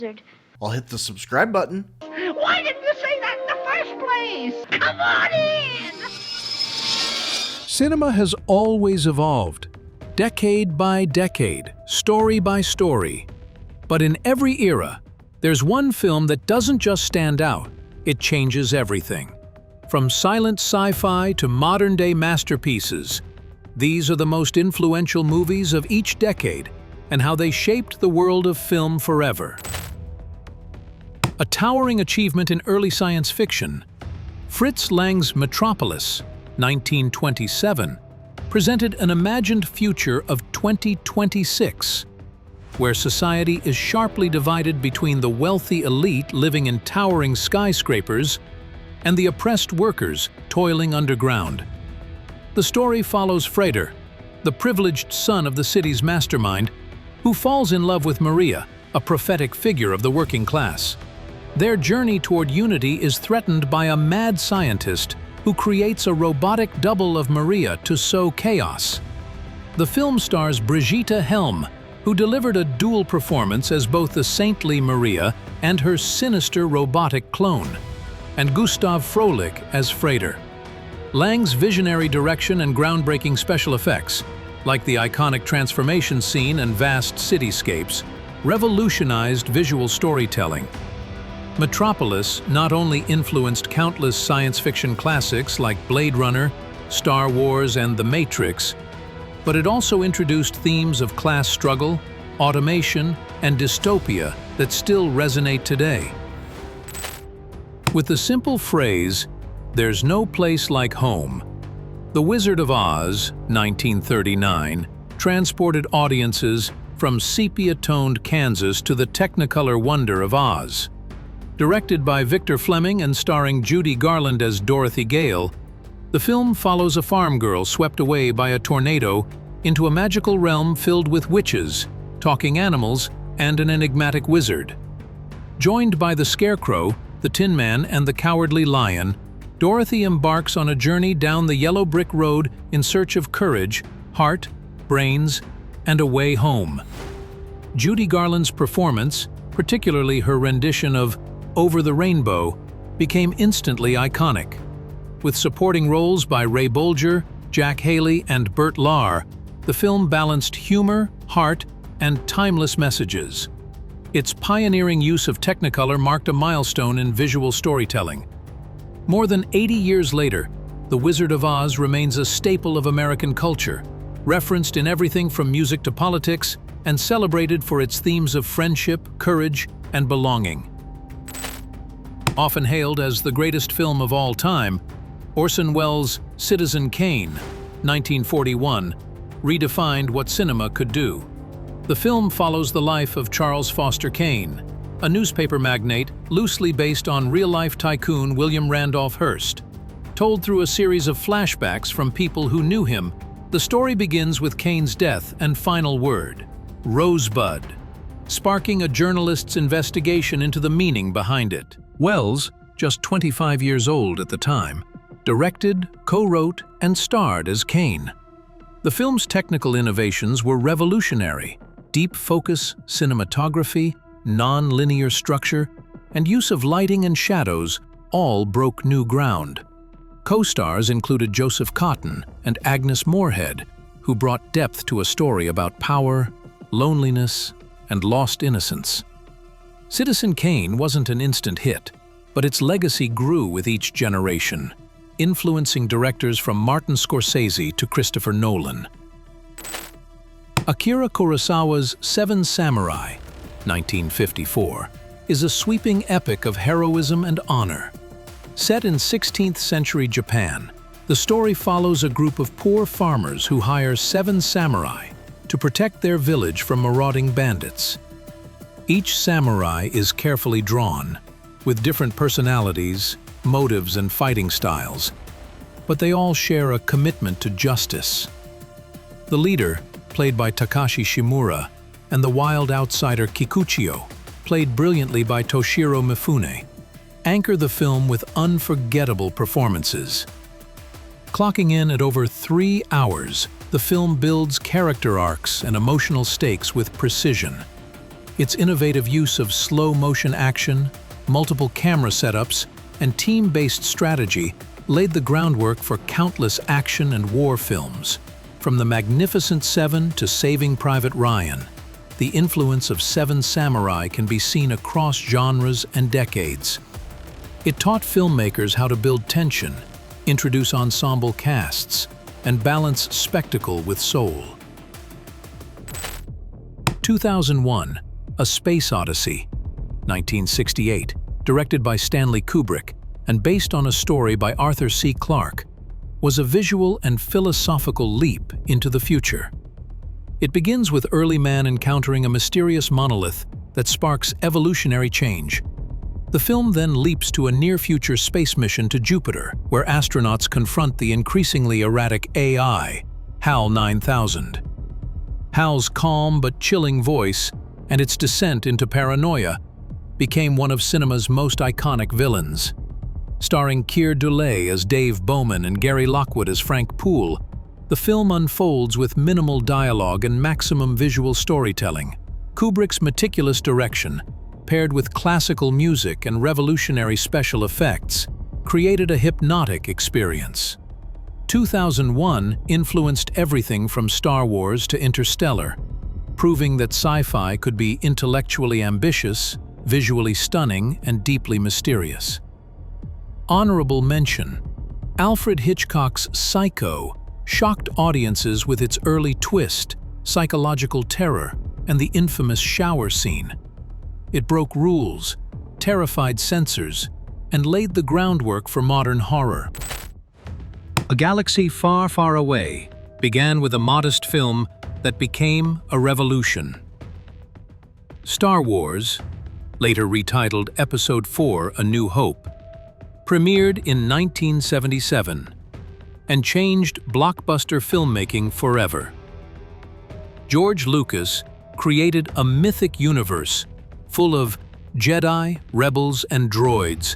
Wizard. I'll hit the subscribe button. Why didn't you say that in the first place? Come on in! Cinema has always evolved, decade by decade, story by story. But in every era, there's one film that doesn't just stand out, it changes everything. From silent sci-fi to modern-day masterpieces, these are the most influential movies of each decade and how they shaped the world of film forever. A towering achievement in early science fiction, Fritz Lang's Metropolis, 1927, presented an imagined future of 2026, where society is sharply divided between the wealthy elite living in towering skyscrapers and the oppressed workers toiling underground. The story follows Freder, the privileged son of the city's mastermind, who falls in love with Maria, a prophetic figure of the working class. Their journey toward unity is threatened by a mad scientist who creates a robotic double of Maria to sow chaos. The film stars Brigitte Helm, who delivered a dual performance as both the saintly Maria and her sinister robotic clone, and Gustav Froelich as Freder. Lang's visionary direction and groundbreaking special effects, like the iconic transformation scene and vast cityscapes, revolutionized visual storytelling. Metropolis not only influenced countless science fiction classics like Blade Runner, Star Wars, and The Matrix, but it also introduced themes of class struggle, automation, and dystopia that still resonate today. With the simple phrase, "There's no place like home," The Wizard of Oz, 1939, transported audiences from sepia-toned Kansas to the Technicolor wonder of Oz. Directed by Victor Fleming and starring Judy Garland as Dorothy Gale, the film follows a farm girl swept away by a tornado into a magical realm filled with witches, talking animals, and an enigmatic wizard. Joined by the Scarecrow, the Tin Man, and the Cowardly Lion, Dorothy embarks on a journey down the yellow brick road in search of courage, heart, brains, and a way home. Judy Garland's performance, particularly her rendition of "Over the Rainbow," became instantly iconic. With supporting roles by Ray Bolger, Jack Haley, and Burt Lahr, the film balanced humor, heart, and timeless messages. Its pioneering use of Technicolor marked a milestone in visual storytelling. More than 80 years later, The Wizard of Oz remains a staple of American culture, referenced in everything from music to politics, and celebrated for its themes of friendship, courage, and belonging. Often hailed as the greatest film of all time, Orson Welles' Citizen Kane, 1941, redefined what cinema could do. The film follows the life of Charles Foster Kane, a newspaper magnate loosely based on real-life tycoon William Randolph Hearst. Told through a series of flashbacks from people who knew him, the story begins with Kane's death and final word, Rosebud, sparking a journalist's investigation into the meaning behind it. Welles, just 25 years old at the time, directed, co-wrote, and starred as Kane. The film's technical innovations were revolutionary. Deep focus, cinematography, non-linear structure, and use of lighting and shadows all broke new ground. Co-stars included Joseph Cotten and Agnes Moorehead, who brought depth to a story about power, loneliness, and lost innocence. Citizen Kane wasn't an instant hit, but its legacy grew with each generation, influencing directors from Martin Scorsese to Christopher Nolan. Akira Kurosawa's Seven Samurai, 1954, is a sweeping epic of heroism and honor. Set in 16th century Japan, the story follows a group of poor farmers who hire 7 samurai to protect their village from marauding bandits. Each samurai is carefully drawn, with different personalities, motives, and fighting styles, but they all share a commitment to justice. The leader, played by Takashi Shimura, and the wild outsider Kikuchiyo, played brilliantly by Toshiro Mifune, anchor the film with unforgettable performances. Clocking in at over 3 hours, the film builds character arcs and emotional stakes with precision. Its innovative use of slow-motion action, multiple camera setups, and team-based strategy laid the groundwork for countless action and war films. From The Magnificent Seven to Saving Private Ryan, the influence of Seven Samurai can be seen across genres and decades. It taught filmmakers how to build tension, introduce ensemble casts, and balance spectacle with soul. 2001, A Space Odyssey, 1968, directed by Stanley Kubrick and based on a story by Arthur C. Clarke, was a visual and philosophical leap into the future. It begins with early man encountering a mysterious monolith that sparks evolutionary change. The film then leaps to a near-future space mission to Jupiter, where astronauts confront the increasingly erratic AI, HAL 9000. HAL's calm but chilling voice and its descent into paranoia became one of cinema's most iconic villains. Starring Keir Dullea as Dave Bowman and Gary Lockwood as Frank Poole, the film unfolds with minimal dialogue and maximum visual storytelling. Kubrick's meticulous direction, paired with classical music and revolutionary special effects, created a hypnotic experience. 2001 influenced everything from Star Wars to Interstellar, proving that sci-fi could be intellectually ambitious, visually stunning, and deeply mysterious. Honorable mention: Alfred Hitchcock's Psycho shocked audiences with its early twist, psychological terror, and the infamous shower scene. It broke rules, terrified censors, and laid the groundwork for modern horror. A Galaxy Far, Far Away began with a modest film that became a revolution. Star Wars, later retitled Episode IV: A New Hope, premiered in 1977 and changed blockbuster filmmaking forever. George Lucas created a mythic universe full of Jedi, rebels, and droids,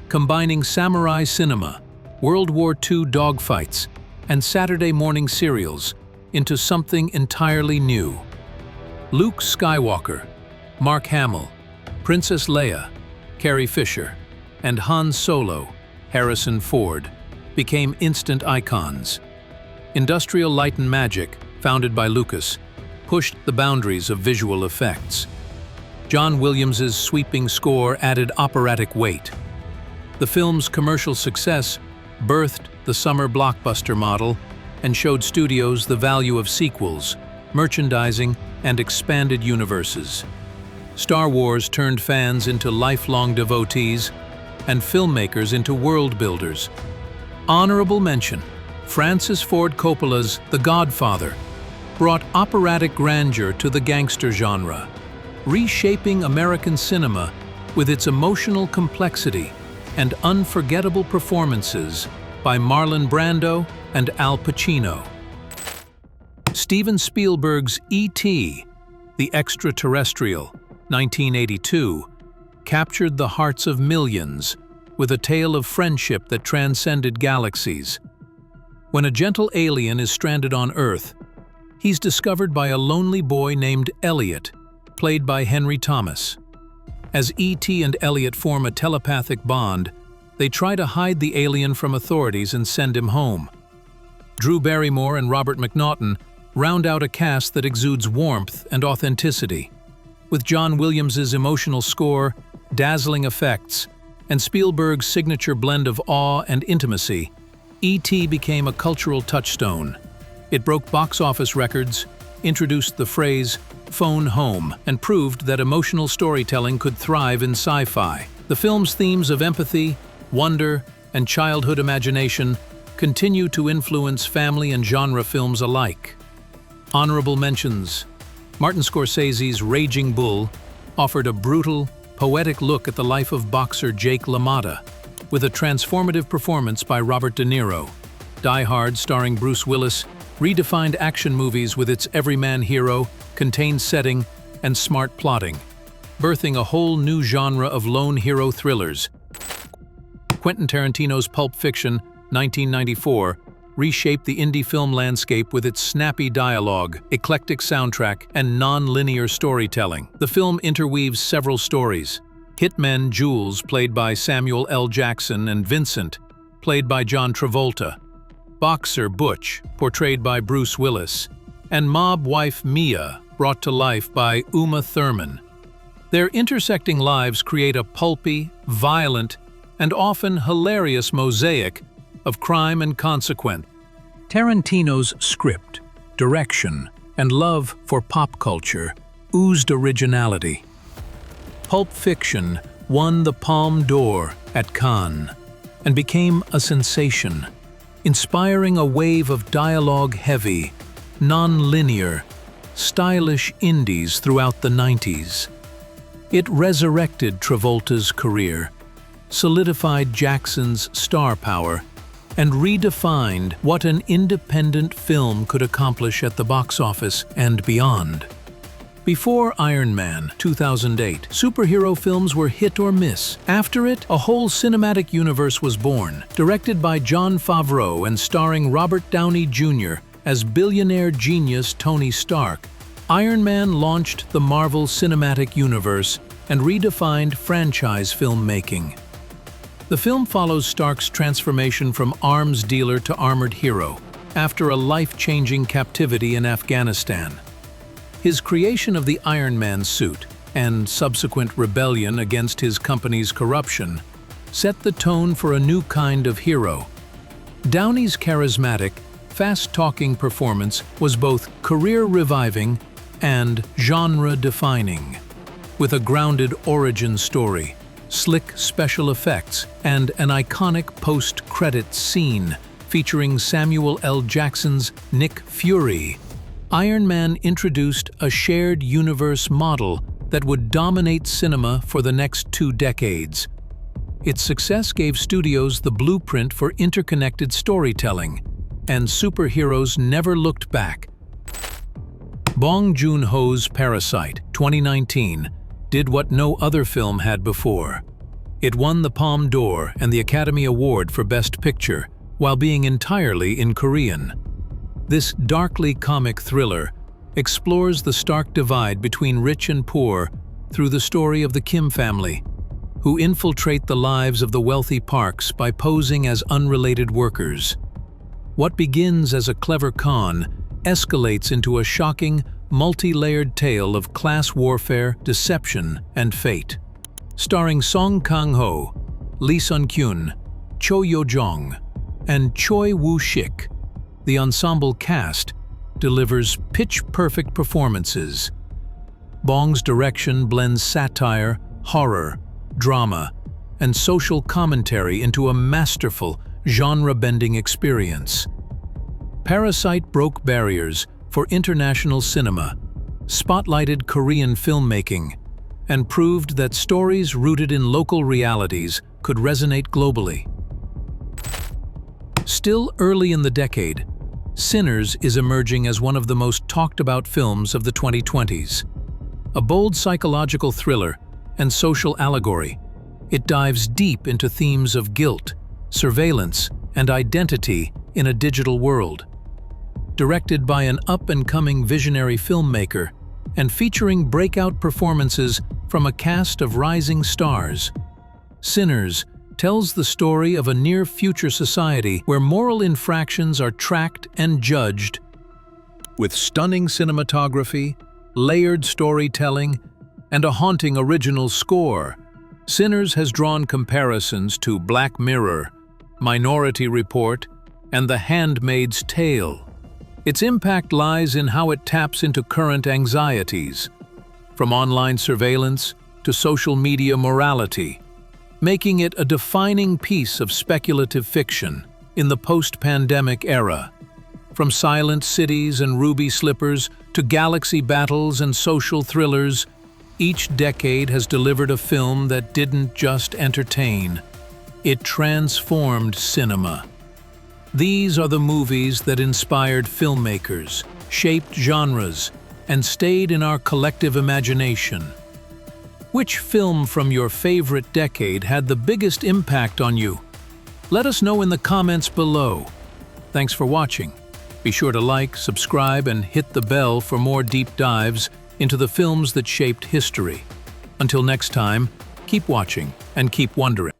combining samurai cinema, World War II dogfights, and Saturday morning serials into something entirely new. Luke Skywalker, Mark Hamill, Princess Leia, Carrie Fisher, and Han Solo, Harrison Ford, became instant icons. Industrial Light and Magic, founded by Lucas, pushed the boundaries of visual effects. John Williams's sweeping score added operatic weight. The film's commercial success birthed the summer blockbuster model and showed studios the value of sequels, merchandising, and expanded universes. Star Wars turned fans into lifelong devotees and filmmakers into world builders. Honorable mention: Francis Ford Coppola's The Godfather brought operatic grandeur to the gangster genre, reshaping American cinema with its emotional complexity and unforgettable performances by Marlon Brando and Al Pacino. Steven Spielberg's E.T., The Extraterrestrial, 1982, captured the hearts of millions with a tale of friendship that transcended galaxies. When a gentle alien is stranded on Earth, he's discovered by a lonely boy named Elliot, played by Henry Thomas. As E.T. and Elliot form a telepathic bond, they try to hide the alien from authorities and send him home. Drew Barrymore and Robert McNaughton round out a cast that exudes warmth and authenticity. With John Williams's emotional score, dazzling effects, and Spielberg's signature blend of awe and intimacy, E.T. became a cultural touchstone. It broke box office records, introduced the phrase "phone home," and proved that emotional storytelling could thrive in sci-fi. The film's themes of empathy, wonder, and childhood imagination continue to influence family and genre films alike. Honorable mentions: Martin Scorsese's Raging Bull offered a brutal, poetic look at the life of boxer Jake LaMotta, with a transformative performance by Robert De Niro. Die Hard, starring Bruce Willis, redefined action movies with its everyman hero, contained setting, and smart plotting, birthing a whole new genre of lone hero thrillers. Quentin Tarantino's Pulp Fiction, 1994, reshaped the indie film landscape with its snappy dialogue, eclectic soundtrack, and non-linear storytelling. The film interweaves several stories. Hitman Jules, played by Samuel L. Jackson, and Vincent, played by John Travolta. Boxer Butch, portrayed by Bruce Willis. And mob wife Mia, brought to life by Uma Thurman. Their intersecting lives create a pulpy, violent, and often hilarious mosaic of crime and consequence. Tarantino's script, direction, and love for pop culture oozed originality. Pulp Fiction won the Palme d'Or at Cannes and became a sensation, inspiring a wave of dialogue-heavy, non-linear, stylish indies throughout the 90s. It resurrected Travolta's career, solidified Jackson's star power, and redefined what an independent film could accomplish at the box office and beyond. Before Iron Man 2008, superhero films were hit or miss. After it, a whole cinematic universe was born, directed by Jon Favreau and starring Robert Downey Jr. as billionaire genius Tony Stark. Iron Man launched the Marvel Cinematic Universe and redefined franchise filmmaking. The film follows Stark's transformation from arms dealer to armored hero after a life-changing captivity in Afghanistan. His creation of the Iron Man suit and subsequent rebellion against his company's corruption set the tone for a new kind of hero. Downey's charismatic, fast-talking performance was both career-reviving and genre-defining, with a grounded origin story, slick special effects, and an iconic post-credits scene featuring Samuel L. Jackson's Nick Fury. Iron Man introduced a shared universe model that would dominate cinema for the next 2 decades. Its success gave studios the blueprint for interconnected storytelling, and superheroes never looked back. Bong Joon-ho's Parasite, 2019, did what no other film had before. It won the Palme d'Or and the Academy Award for Best Picture, while being entirely in Korean. This darkly comic thriller explores the stark divide between rich and poor through the story of the Kim family, who infiltrate the lives of the wealthy Parks by posing as unrelated workers. What begins as a clever con escalates into a shocking, multi-layered tale of class warfare, deception, and fate. Starring Song Kang-ho, Lee Sun-kyun, Cho Yo-jong, and Choi Woo-shik, the ensemble cast delivers pitch-perfect performances. Bong's direction blends satire, horror, drama, and social commentary into a masterful, genre-bending experience. Parasite broke barriers for international cinema, spotlighted Korean filmmaking, and proved that stories rooted in local realities could resonate globally. Still early in the decade, Sinners is emerging as one of the most talked-about films of the 2020s. A bold psychological thriller and social allegory, it dives deep into themes of guilt, surveillance, and identity in a digital world. Directed by an up-and-coming visionary filmmaker and featuring breakout performances from a cast of rising stars, Sinners tells the story of a near-future society where moral infractions are tracked and judged. With stunning cinematography, layered storytelling, and a haunting original score, Sinners has drawn comparisons to Black Mirror, Minority Report, and The Handmaid's Tale. Its impact lies in how it taps into current anxieties, from online surveillance to social media morality, making it a defining piece of speculative fiction in the post-pandemic era. From silent cities and ruby slippers to galaxy battles and social thrillers, each decade has delivered a film that didn't just entertain, it transformed cinema. These are the movies that inspired filmmakers, shaped genres, and stayed in our collective imagination. Which film from your favorite decade had the biggest impact on you? Let us know in the comments below. Thanks for watching. Be sure to like, subscribe, and hit the bell for more deep dives into the films that shaped history. Until next time, keep watching and keep wondering.